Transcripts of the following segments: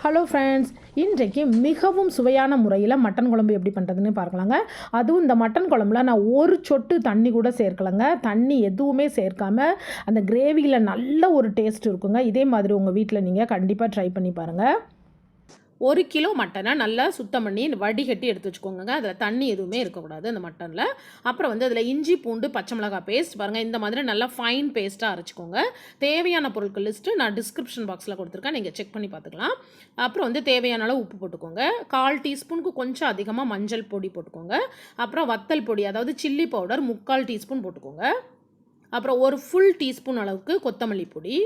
Hello friends, இன்றைக்கு மிகவும் சுவையான முறையில் மட்டன் குழம்பு எப்படி பண்ணுறதுன்னு பார்க்கலாங்க. அதுவும் இந்த மட்டன் குழம்புல நான் ஒரு சொட்டு தண்ணி கூட சேர்க்கலைங்க. தண்ணி எதுவுமே சேர்க்காமல் அந்த கிரேவியில் நல்ல ஒரு டேஸ்ட் இருக்குங்க. இதே மாதிரி உங்கள் வீட்டில் நீங்கள் கண்டிப்பாக ட்ரை பண்ணி பாருங்கள். 1 கிலோ மட்டனை நல்லா சுத்தம் பண்ணி வடிகட்டி எடுத்து வச்சுக்கோங்க. அதில் தண்ணி எதுவுமே இருக்கக்கூடாது அந்த மட்டனில். அப்புறம் அதில் இஞ்சி பூண்டு பச்சை மிளகாய் பேஸ்ட் பாருங்கள், இந்த மாதிரி நல்லா ஃபைன் பேஸ்ட்டாக அரைச்சிக்கோங்க. தேவையான பொருட்கள் லிஸ்ட்டு நான் டிஸ்கிரிப்ஷன் பாக்ஸில் கொடுத்துருக்கேன், நீங்கள் செக் பண்ணி பார்த்துக்கலாம். அப்புறம் தேவையான அளவு உப்பு போட்டுக்கோங்க. 1/4 டீஸ்பூனுக்கு கொஞ்சம் அதிகமாக மஞ்சள் பொடி போட்டுக்கோங்க. அப்புறம் வத்தல் பொடி, அதாவது சில்லி பவுடர் 3/4 டீஸ்பூன் போட்டுக்கோங்க. அப்புறம் ஒரு ஃபுல் டீஸ்பூன் அளவுக்கு கொத்தமல்லி பொடி.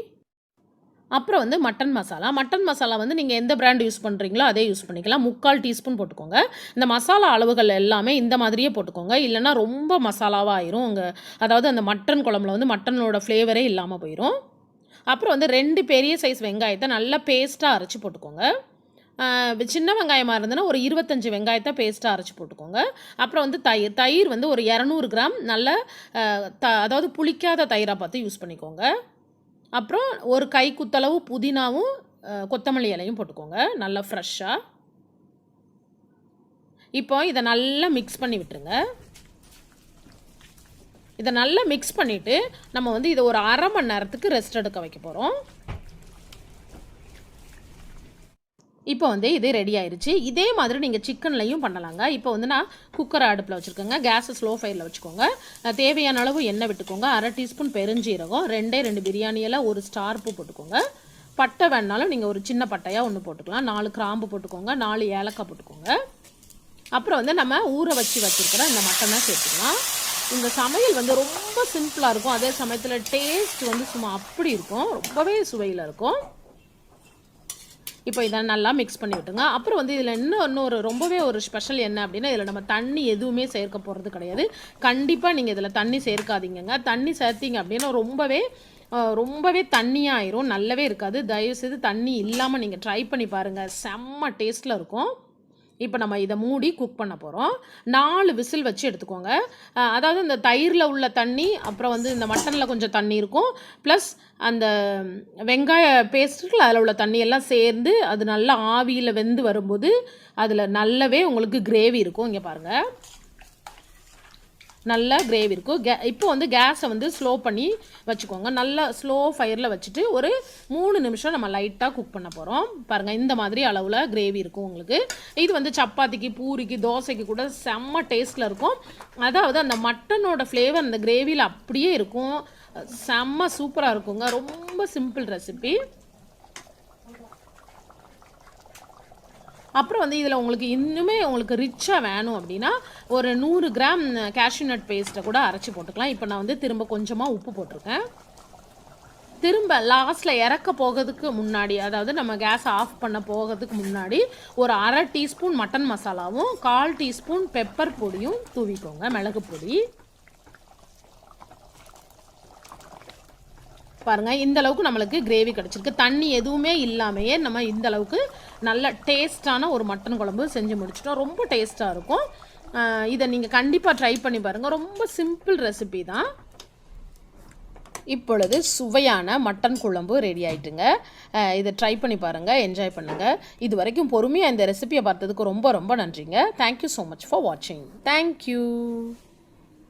அப்புறம் மட்டன் மசாலா. மட்டன் மசாலா நீங்கள் எந்த பிராண்ட் யூஸ் பண்ணுறீங்களோ அதே யூஸ் பண்ணிக்கலாம். 3/4 டீஸ்பூன் போட்டுக்கோங்க. இந்த மசாலா அளவுகள் எல்லாமே இந்த மாதிரியே போட்டுக்கோங்க, இல்லைன்னா ரொம்ப மசாலாவாக ஆயிரும். அதாவது அந்த மட்டன் குழம்புல மட்டனோட ஃப்ளேவரே இல்லாமல் போயிடும். அப்புறம் 2 பெரிய சைஸ் வெங்காயத்தை நல்லா பேஸ்ட்டாக அரைச்சி போட்டுக்கோங்க. சின்ன வெங்காயமாக இருந்ததுன்னா ஒரு 25 வெங்காயத்தை பேஸ்ட்டாக அரைச்சி போட்டுக்கோங்க. அப்புறம் தயிர் ஒரு 200 கிராம் நல்ல அதாவது புளிக்காத தயிராக பார்த்து யூஸ் பண்ணிக்கோங்க. அப்புறம் ஒரு கைக்குத்தளவு புதினாவும் கொத்தமல்லி இலையும் போட்டுக்கோங்க, நல்லா ஃப்ரெஷ்ஷாக. இப்போ இதை நல்லா மிக்ஸ் பண்ணி விட்டுருங்க. இதை நல்லா மிக்ஸ் பண்ணிவிட்டு நம்ம இதை ஒரு 1/2 மணி நேரத்துக்கு ரெஸ்ட் எடுக்க வைக்க போகிறோம். இப்போ இது ரெடி ஆயிடுச்சு. இதே மாதிரி நீங்கள் சிக்கன்லையும் பண்ணலாங்க. இப்போ நான் குக்கரை அடுப்பில் வச்சுருக்கேங்க. கேஸை ஸ்லோ ஃபயரில் வச்சுக்கோங்க. தேவையான அளவு எண்ணெய் விட்டுக்கோங்க. 1/2 டீஸ்பூன் பெருஞ்சீரகம், 2 பிரியாணி இலை, 1 ஸ்டார் பூ போட்டுக்கோங்க. பட்டை வேணாலும் நீங்கள் ஒரு சின்ன பட்டையாக ஒன்று போட்டுக்கலாம். 4 கிராம்பு போட்டுக்கோங்க, 4 ஏலக்காய் போட்டுக்கோங்க. அப்புறம் நம்ம ஊற வச்சுருக்கிற இந்த மட்டனை சேர்த்துக்கலாம். இந்த சமையல் ரொம்ப சிம்பிளாக இருக்கும், அதே சமயத்தில் டேஸ்ட் சும்மா அப்படி இருக்கும், ரொம்பவே சுவையில் இருக்கும். இப்போ இதை நல்லா மிக்ஸ் பண்ணி விட்டுங்க. அப்புறம் இதில் இன்னொரு ரொம்பவே ஒரு ஸ்பெஷல் என்ன அப்படின்னா, இதில் நம்ம தண்ணி எதுவுமே சேர்க்க போகிறது கிடையாது. கண்டிப்பாக நீங்கள் இதில் தண்ணி சேர்க்காதீங்க. தண்ணி சேர்த்திங்க அப்படின்னா ரொம்பவே தண்ணியாக ஆயிரும், நல்லாவே இருக்காது. தயவுசெய்து தண்ணி இல்லாமல் நீங்கள் ட்ரை பண்ணி பாருங்கள், செம்ம டேஸ்ட்டில் இருக்கும். இப்போ நம்ம இதை மூடி குக் பண்ண போகிறோம். 4 விசில் வச்சு எடுத்துக்கோங்க. அதாவது இந்த தயிரில் உள்ள தண்ணி, அப்புறம் இந்த மட்டனில் கொஞ்சம் தண்ணி இருக்கும், ப்ளஸ் அந்த வெங்காய பேஸ்ட்டுக்கு அதில் உள்ள தண்ணியெல்லாம் சேர்ந்து அது நல்லா ஆவியில் வெந்து வரும்போது அதில் நல்லாவே உங்களுக்கு கிரேவி இருக்கும். இங்கே பாருங்கள், நல்லா கிரேவி இருக்கும். இப்போ கேஸை ஸ்லோ பண்ணி வச்சுக்கோங்க. நல்லா ஸ்லோ ஃபயரில் வச்சுட்டு ஒரு 3 நிமிஷம் நம்ம லைட்டாக குக் பண்ண போகிறோம். பாருங்கள், இந்த மாதிரி அளவில் கிரேவி இருக்கும் உங்களுக்கு. இது சப்பாத்திக்கு, பூரிக்கு, தோசைக்கு கூட செம்ம டேஸ்ட்டில் இருக்கும். அதாவது அந்த மட்டனோட ஃப்ளேவர் அந்த கிரேவியில் அப்படியே இருக்கும், செம்ம சூப்பராக இருக்குங்க. ரொம்ப சிம்பிள் ரெசிபி. அப்புறம் இதில் உங்களுக்கு இன்னுமே ரிச்சாக வேணும் அப்படின்னா ஒரு 100 கிராம் கேஷ்யூ நட் பேஸ்ட்டை கூட அரைச்சி போட்டுக்கலாம். இப்போ நான் திரும்ப கொஞ்சமாக உப்பு போட்டிருக்கேன். திரும்ப லாஸ்ட்டில் இறக்க போகிறதுக்கு முன்னாடி, அதாவது நம்ம கேஸ் ஆஃப் பண்ண போகிறதுக்கு முன்னாடி ஒரு 1/2 டீஸ்பூன் மட்டன் மசாலாவும் 1/4 டீஸ்பூன் பெப்பர் பொடியும் தூவிக்கோங்க, மிளகு பொடி. பாருங்கள், இந்த அளவுக்கு நம்மளுக்கு கிரேவி கிடச்சிருக்கு. தண்ணி எதுவுமே இல்லாமையே நம்ம இந்த அளவுக்கு நல்ல டேஸ்ட்டான ஒரு மட்டன் குழம்பு செஞ்சு முடிச்சிட்டோம். ரொம்ப டேஸ்ட்டாக இருக்கும். இதை நீங்கள் கண்டிப்பாக ட்ரை பண்ணி பாருங்கள். ரொம்ப சிம்பிள் ரெசிபி தான். இப்பொழுது சுவையான மட்டன் குழம்பு ரெடி ஆகிட்டுங்க. இதை ட்ரை பண்ணி பாருங்கள், என்ஜாய் பண்ணுங்கள். இது வரைக்கும் பொறுமையாக இந்த ரெசிபியை பார்த்ததுக்கு ரொம்ப ரொம்ப நன்றிங்க. தேங்க்யூ ஸோ மச் ஃபார் வாட்சிங். தேங்க்யூ.